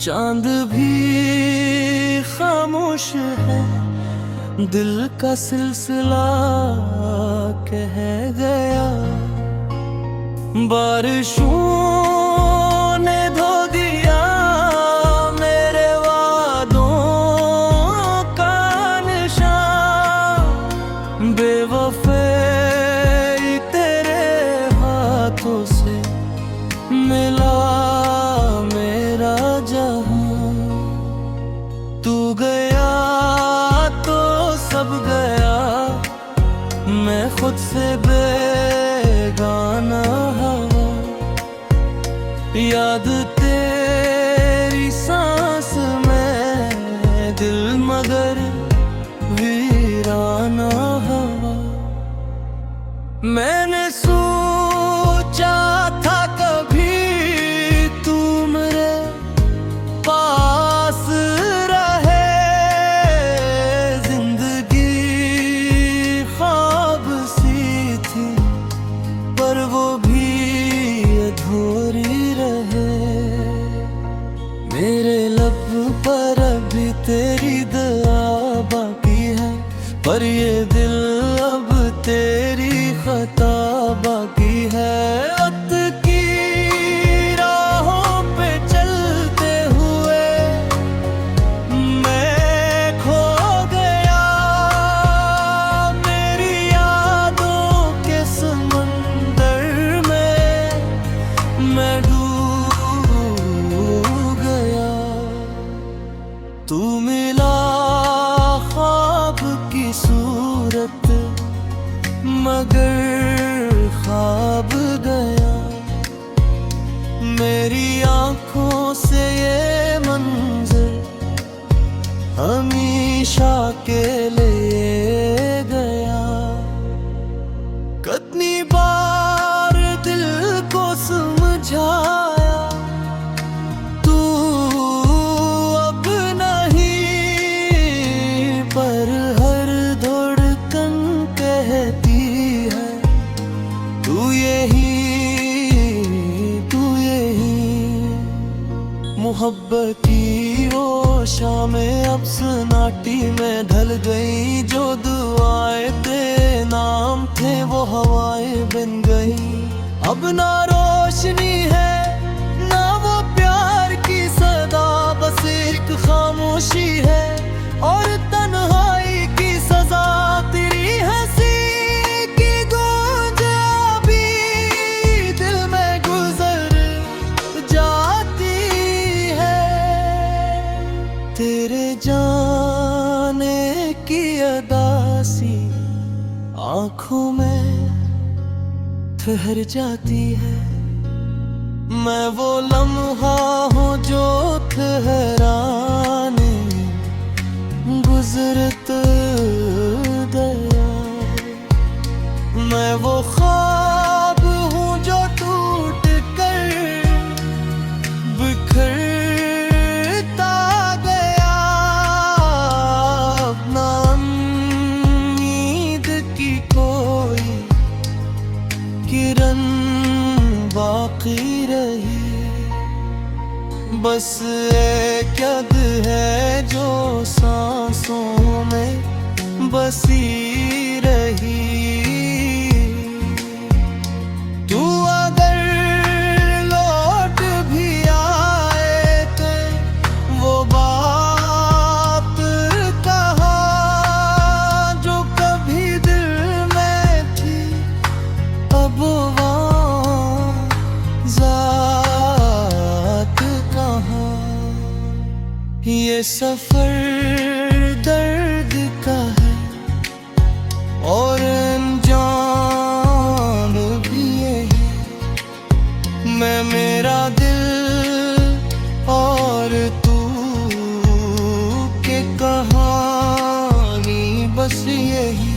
चांद भी खामोश है, दिल का सिलसिला कह गया। बारिशों ने धो दिया मेरे वादों का निशान। बेवफे तेरे हाथों से मिला मेरा जहां। तू गया तो सब गया, मैं खुद से बेगाना हवा। याद तेरी सांस में दिल मगर वीराना हवा। मैंने सोचा था कभी तू मेरे पास रहे। जिंदगी ख्वाब सी थी पर वो भी अधूरी रहे। मेरे लब पर अभी तेरी दुआ बाकी है, पर ये दिल अब तेरी खता बाकी है। वक्त की राहों पे चलते हुए मैं खो गया। मेरी यादों के समंदर में मैं डूब गया। तू मिला ख्वाब की सूरत मगर ख्वाब गया। मेरी आंखों से ये मंजर हमेशा के लिए गया। कितनी बार दिल को समझाया तू अब नहीं, पर हर धड़कन कहती है तू यही, तू यही। मोहब्बत की वो शामें अब सन्नाटी में ढल गई। जो दुआएं तेरे नाम थे वो हवाएं बन गई। अब ना रोशनी है ना वो प्यार की सदा, बस एक खामोशी है और तन्हाई की सजा। तेरी हंसी की गूंज अभी दिल में गुजर जाती है। तेरे जाने की अदासी आंखों में ठहर जाती है। मैं वो लम्हा हूँ जो ठहराने गुजरत गया। मैं वो ख्वाब हूँ जो टूट कर बिखरता गया। अपना उम्मीद की कोई किरण बाकी रही। बस एक याद है जो सांसों में बसी रही। तू अगर लौट भी आए तो वो बात कहा जो कभी दिल में थी, अब वहाँ ज़ात कहाँ। ये सफर दर्द का है और अनजान भी यही। मैं मेरा दिल और तू के कहानी बस यही।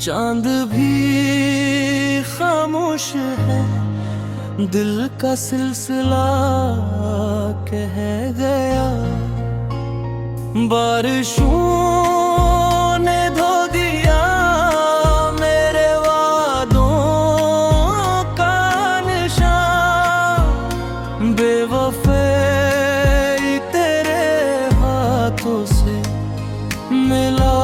चांद भी खामोश है, दिल का सिलसिला कह गया। बारिशों ने धो दिया मेरे वादों का निशान। बेवफे तेरे हाथों से मिला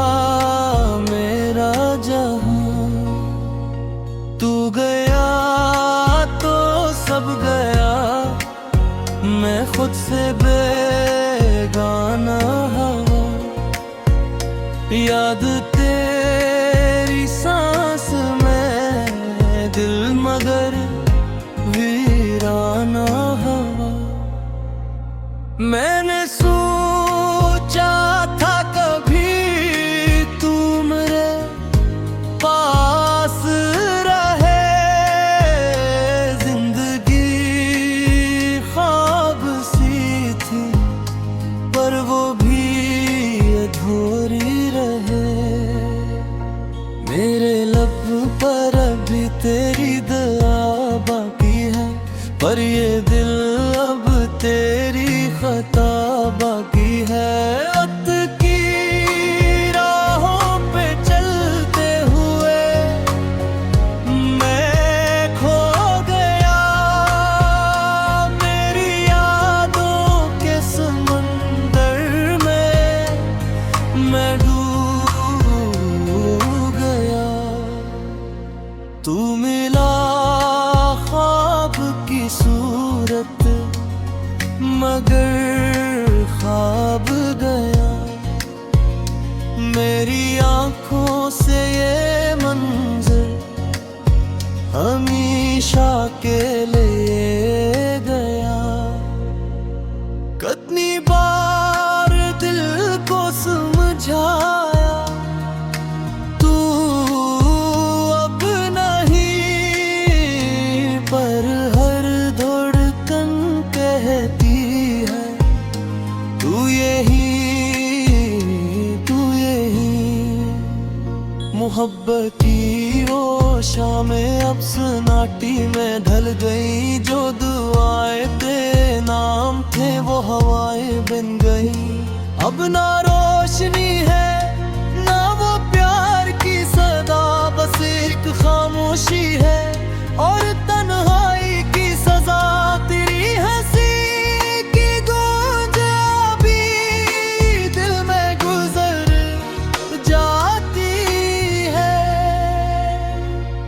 मेरा जहां। तू गया तो सब गया, मैं खुद से बेगाना हवा। याद तेरी सांस में दिल मगर वीराना हवा। मैंने सोचा था कभी तू मेरे पास रहे। जिंदगी ख्वाब सी थी पर वो भी अधूरी रहे। मेरे लब पर अभी तेरी दुआ बाकी है, पर ये दिल अब तेरी खता बाकी है। वक्त की राहों पे चलते हुए मैं खो गया। मेरी यादों के समंदर में मैं डूब गया। तू मिला ख्वाब की सूरत मगर ख्वाब गया। मेरी आंखों से ये मंजर हमेशा के लिए गया। कितनी बार दिल को समझाया तू अब नहीं, पर हर धड़कन कहती है तू यही, तू यही। मोहब्बत की वो शामें अब सन्नाटी में ढल गई। जो दुआएं तेरे नाम थे वो हवाएं बन गई। अब ना रोशनी है ना वो प्यार की सदा, बस एक खामोशी है और तन्हाई की सजा। तेरी हंसी की गूंज अभी दिल में गुजर जाती है।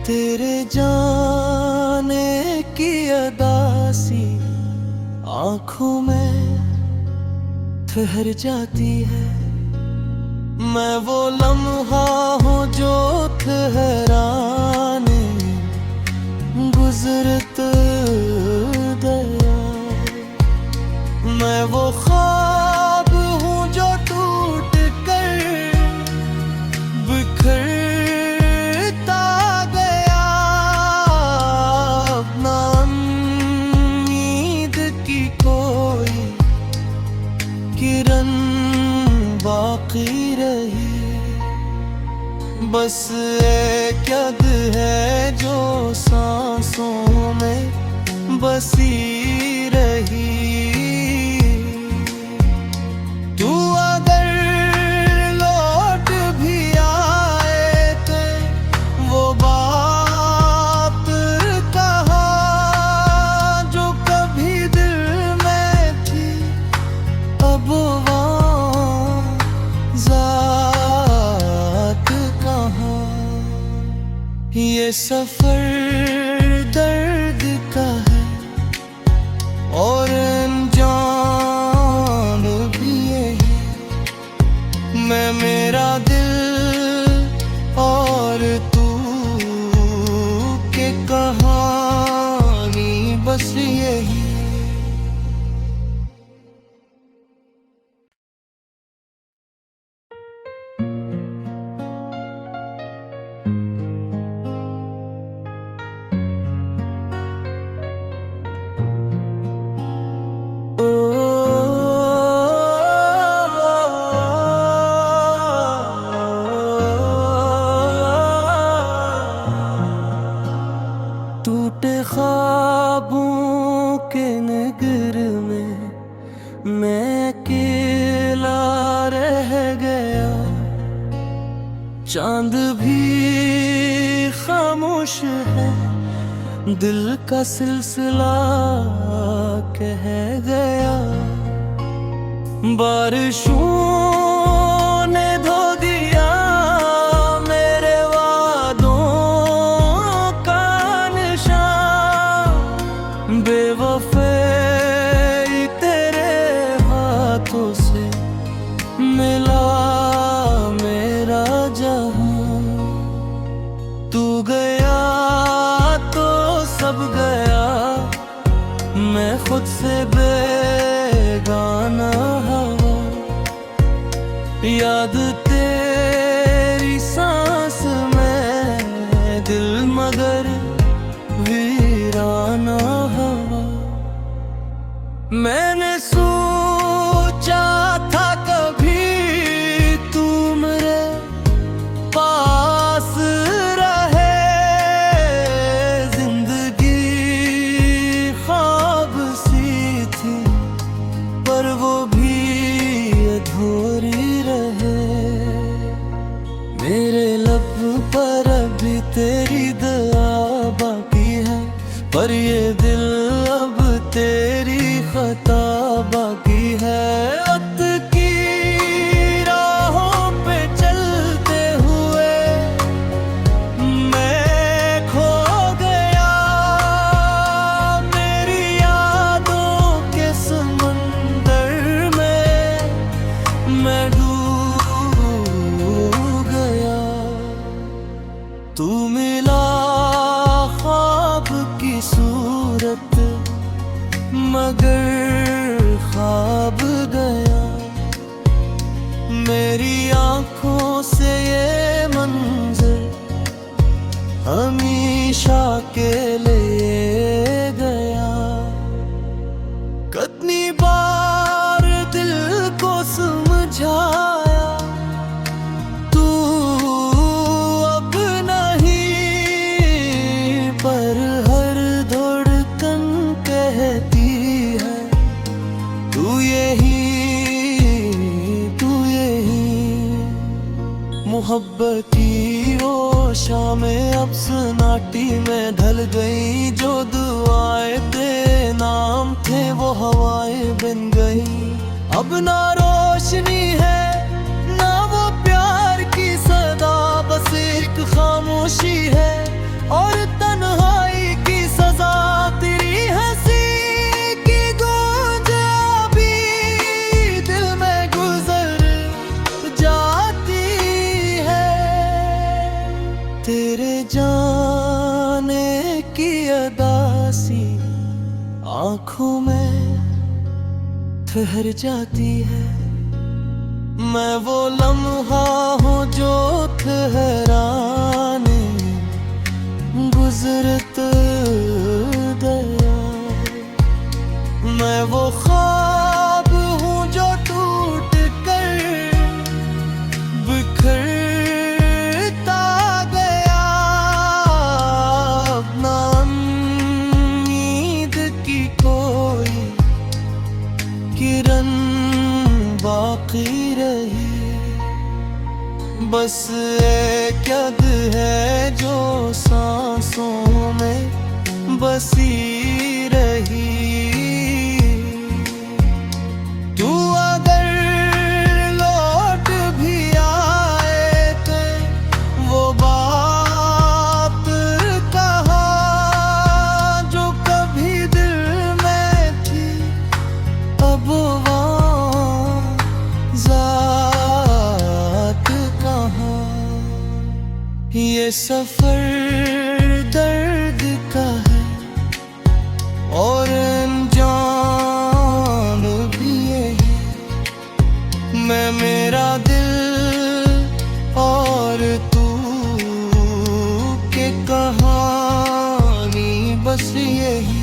तेरे जाने की अदासी आंखों में ठहर जाती है। मैं वो लम्हा हूँ जो ठहराने गुजरत गया। मैं वो ख्वाब हूँ जो टूट कर बिखरता गया। अपना उम्मीद की कोई किरण बाकी रही। बस एक याद है जो सांसों में बसी रही। तू अगर लौट भी आए तो वो बात कहा जो कभी दिल में थी, अब वहाँ ज़ात कहाँ। ये सफर दर्द का है और अनजान भी यही। मैं मेरा दिल और तू के कहानी बस यही। चांद भी खामोश है, दिल का सिलसिला कह गया। बारिशों ने धो दिया मेरे वादों का निशान, बेवफे तेरे हाथों से मिला मेरा जहां। तू गया तो सब गया, मैं खुद से बेगाना हवा। याद तेरी सांस में दिल मगर वीराना हवा। मैंने सोचा था कभी तू मेरे पास रहे, जिंदगी ख्वाब सी थी पर वो भी अधूरी रहे। मेरे लब पर अभी तेरी दुआ बाकी है, पर ये दिल अब तेरी खता बाकी है। वक्त की राहों पे चलते हुए मैं खो गया, मेरी यादों के समंदर में मैं डूब गया। तू मिला ख्वाब की सूरत मगर ख्वाब गया। मेरी आंखों से ये मंजर हमेशा के लिए गया। कितनी बार दिल को समझाया तू अब नहीं, पर हर धड़कन कहती है तू यही, तू यही। मोहब्बत की वो शामें अब सन्नाटी में ढल गई, जो दुआएं तेरे नाम थे वो हवाएं बन गई। अब ना रोशनी है ना वो प्यार की सदा, बस एक खामोशी है और तन्हाई की सजा। तेरी हंसी की गूंज अभी दिल में गुजर जाती है, तेरे जाने की अदासी आंखों में ठहर जाती है। मैं वो लम्हा हूँ जो ठहराने गुजरत गया। मैं वो ख्वाब हूँ जो टूट कर बिखरता गया। अपना उम्मीद की कोई किरण बाकी रही, बस एक याद है जो सांसों में बसी रही। तू अगर लौट भी आए तो वो बात कहा जो कभी दिल में थी, अब वहाँ ज़ात कहाँ। ये सफर दर्द का है और अनजान भी यही। मैं मेरा दिल और तू के कहानी बस यही।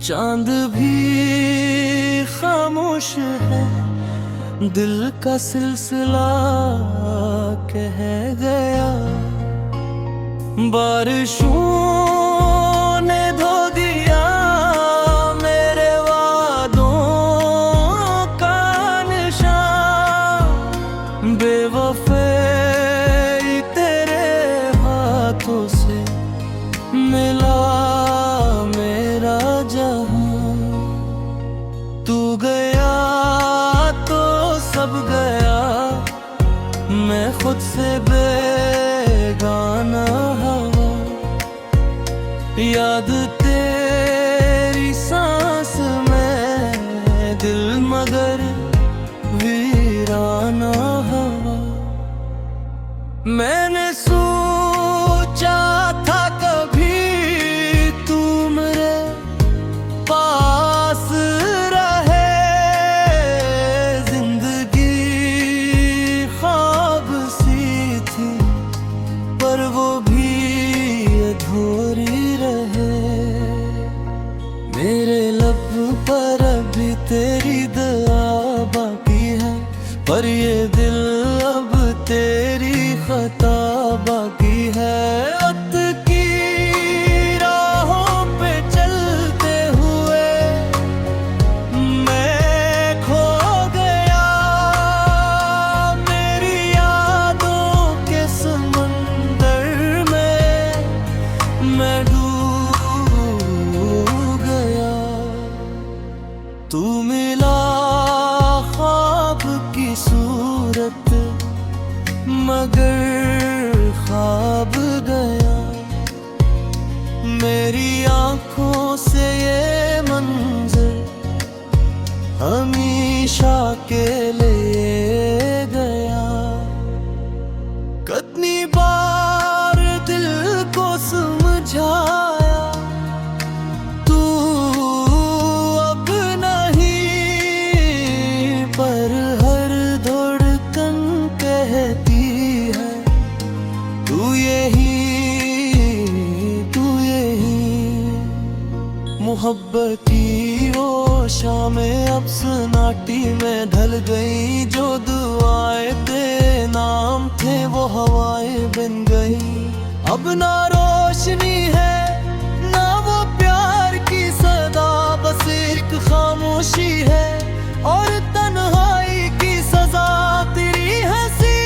चांद भी खामोश है, दिल का सिलसिला कह गया। बारिशों ने धो दिया मेरे वादों का निशान। बेवफे तेरे हाथों से मिला मेरा जहां। तू गया तो सब गया, मैं खुद से बेगाना हवा। याद तेरी सांस में दिल मगर वीराना हवा। मैंने सोचा था कभी तू मेरे पास रहे। जिंदगी ख्वाब सी थी पर वो भी अधूरी रहे। मेरे लब पर अभी तेरी दुआ बाकी है, पर ये दिल अब तेरी खता बाकी है। वक्त की राहों पे चलते हुए मैं खो गया। मेरी यादों के समंदर में मैं डूब गया। तू मिला ख्वाब की सूरत मगर ख्वाब गया। मेरी आंखों से ये मंजर हमेशा के लिए गया। कितनी बार दिल को समझाया तू अब नहीं, पर हर धड़कन कहती है तू यही, तू यही। मोहब्बती वो शामें अब सन्नाटी में ढल गई। जो दुआएं तेरे नाम थे वो हवाएं बन गई। अब ना रोशनी है ना वो प्यार की सदा, बस एक खामोशी है और तन्हाई की सजा। तेरी हंसी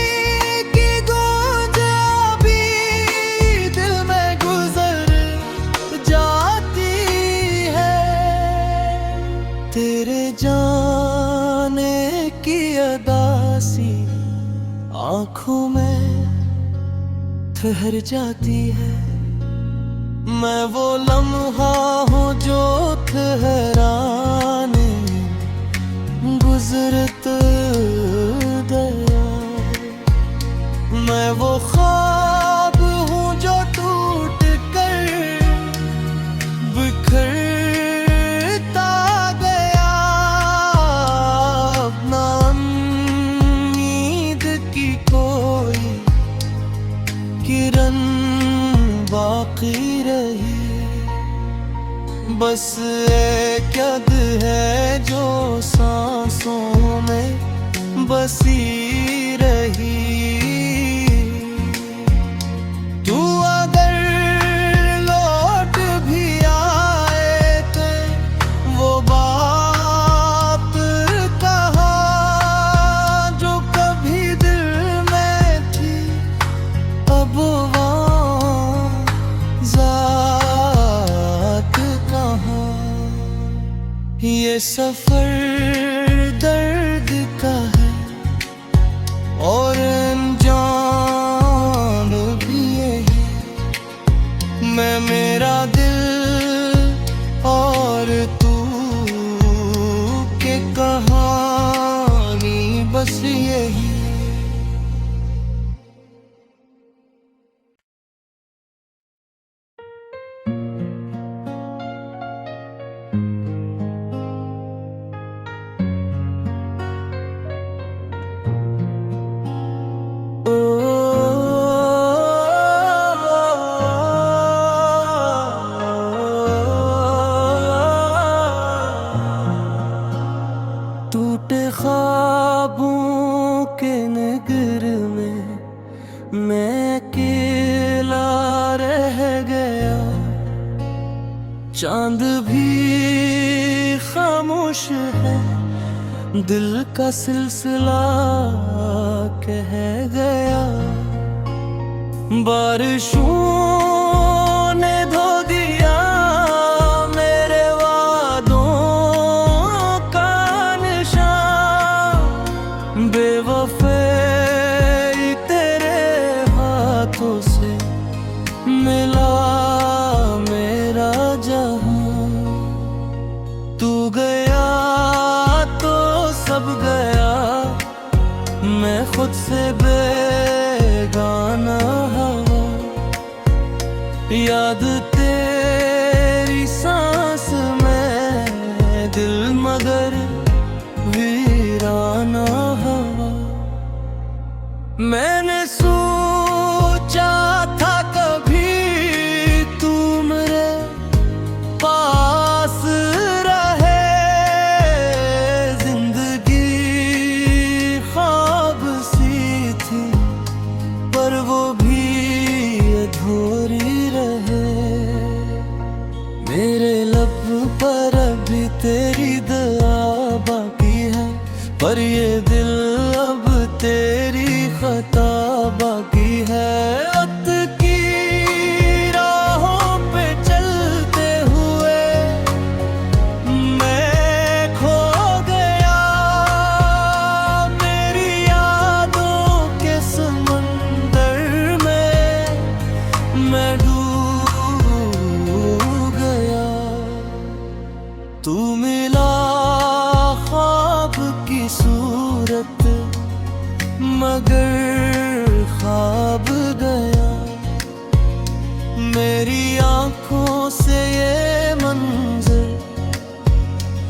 की गूंज अभी दिल में गुजर जाती है। तेरे जाने की अदासी आंखों में ठहर जाती है। मैं वो लम्हा हूँ जो ठहराने गुजरत गया। मैं वो ख्वाब हूँ जो टूट कर बिखरता गया। अपना उम्मीद की कोई किरण बाकी रही। बस एक याद है जो सांसों में बसी रही। तू अगर लौट भी आए तो वो बात कहा जो कभी दिल में थी, अब वहाँ ज़ात कहाँ। ये सफर दर्द का है और अनजान भी यही। मैं मेरा दिल और तू के कहानी बस यही। खामोश है, दिल का सिलसिला कह गया। बारिशों ने धो दिया मेरे वादों का निशान। बेवफे तेरे हाथों से मिला मेरा जहां। तू गया तो सब गया, मैं खुद से बेगाना हवा। याद तेरी सांस में दिल मगर वीराना हवा। मैंने सोचा था कभी तू मेरे पास रहे, जिंदगी ख्वाब सी थी पर वो भी अधूरी रहे। मेरे लब पर अभी तेरी दुआ बाकी है, पर ये दिल अब तेरी खता बाकी है। वक्त की राहों पे चलते हुए मैं खो गया, मेरी यादों के समंदर में मैं डूब गया। तू मिला ख्वाब की सूरत मगर ख्वाब गया। मेरी आंखों से ये मंजर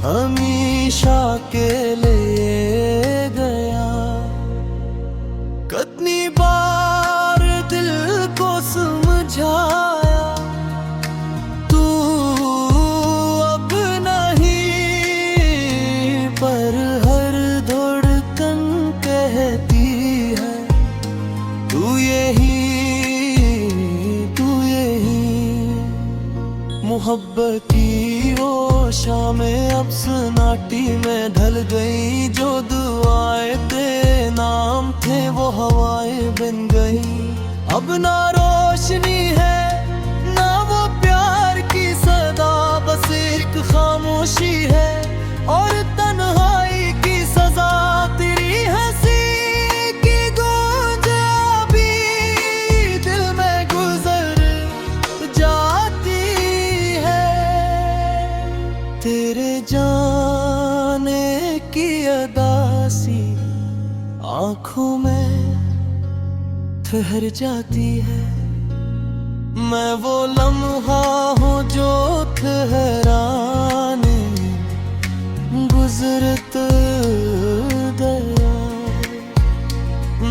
हमेशा के लिए गया। कितनी बार दिल को समझाया तू अब नहीं, पर हर धड़कन कहती है तू यही, तू यही। मोहब्बत की वो शामें अब सन्नाटी में ढल गई, जो दुआएं तेरे नाम थे वो हवाएं बन गई। अब ना रोशनी है ना वो प्यार की सदा, बस एक खामोशी है और तन्हाई की सजा। तेरी हंसी की गूंज अभी दिल में गुजर जाती है, तेरे जाने की अदासी आंखों में ठहर जाती है। मैं वो लम्हा हूँ जो ठहराने गुजरत गया।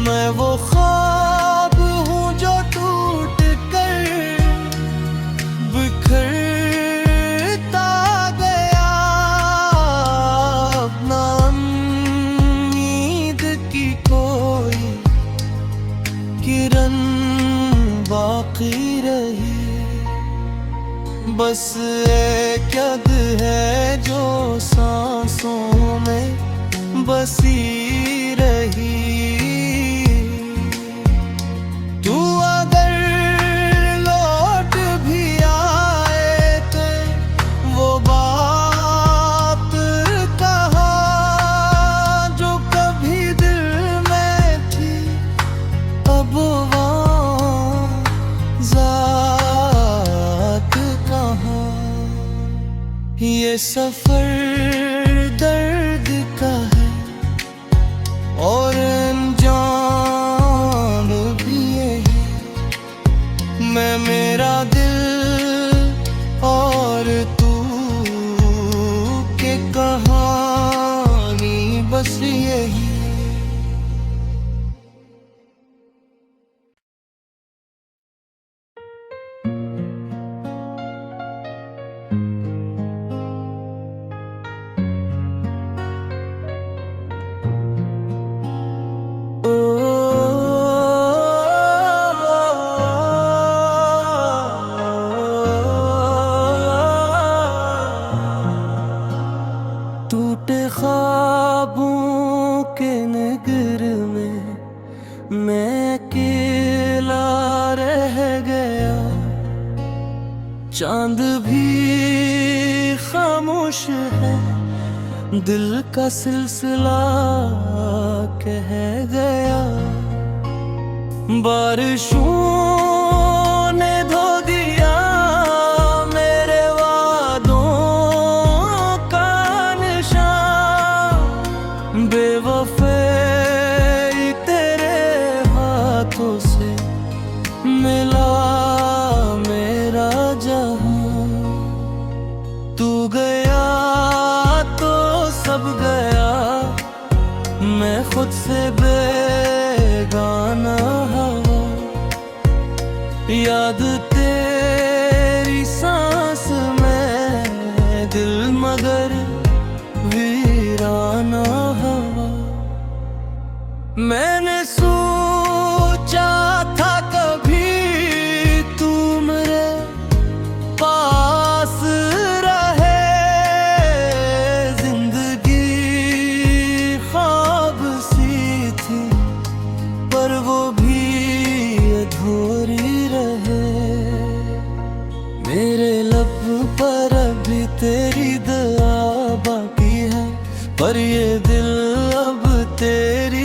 मैं वो ख्वाब हूँ जो टूट कर बिखरता गया। अपना उम्मीद की कोई किरण बाकी रही, बस एक याद है जो सांसों में बसी रही। तू अगर लौट भी आए तो वो बात कहा जो कभी दिल में थी, अब ज़ात कहाँ। ये सफर दर्द का है, टूटे ख्वाबों के नगर में मैं अकेला रह गया। चांद भी खामोश है, दिल का सिलसिला कह गया। बारिशों ने धो दिया मेरे वादों का निशान। बेवफे तेरे हाथों से मिला मेरा जहां। तू गया तो सब गया, मैं खुद से बेगाना हवा। याद तेरी सांस में दिल मगर वीराना हवा। मैंने सोचा था कभी तू मेरे पास रहे। जिंदगी ख्वाब सी थी पर वो भी अधूरी रहे। मेरे लब पर अभी तेरी दुआ बाकी है, पर ये दिल अब तेरी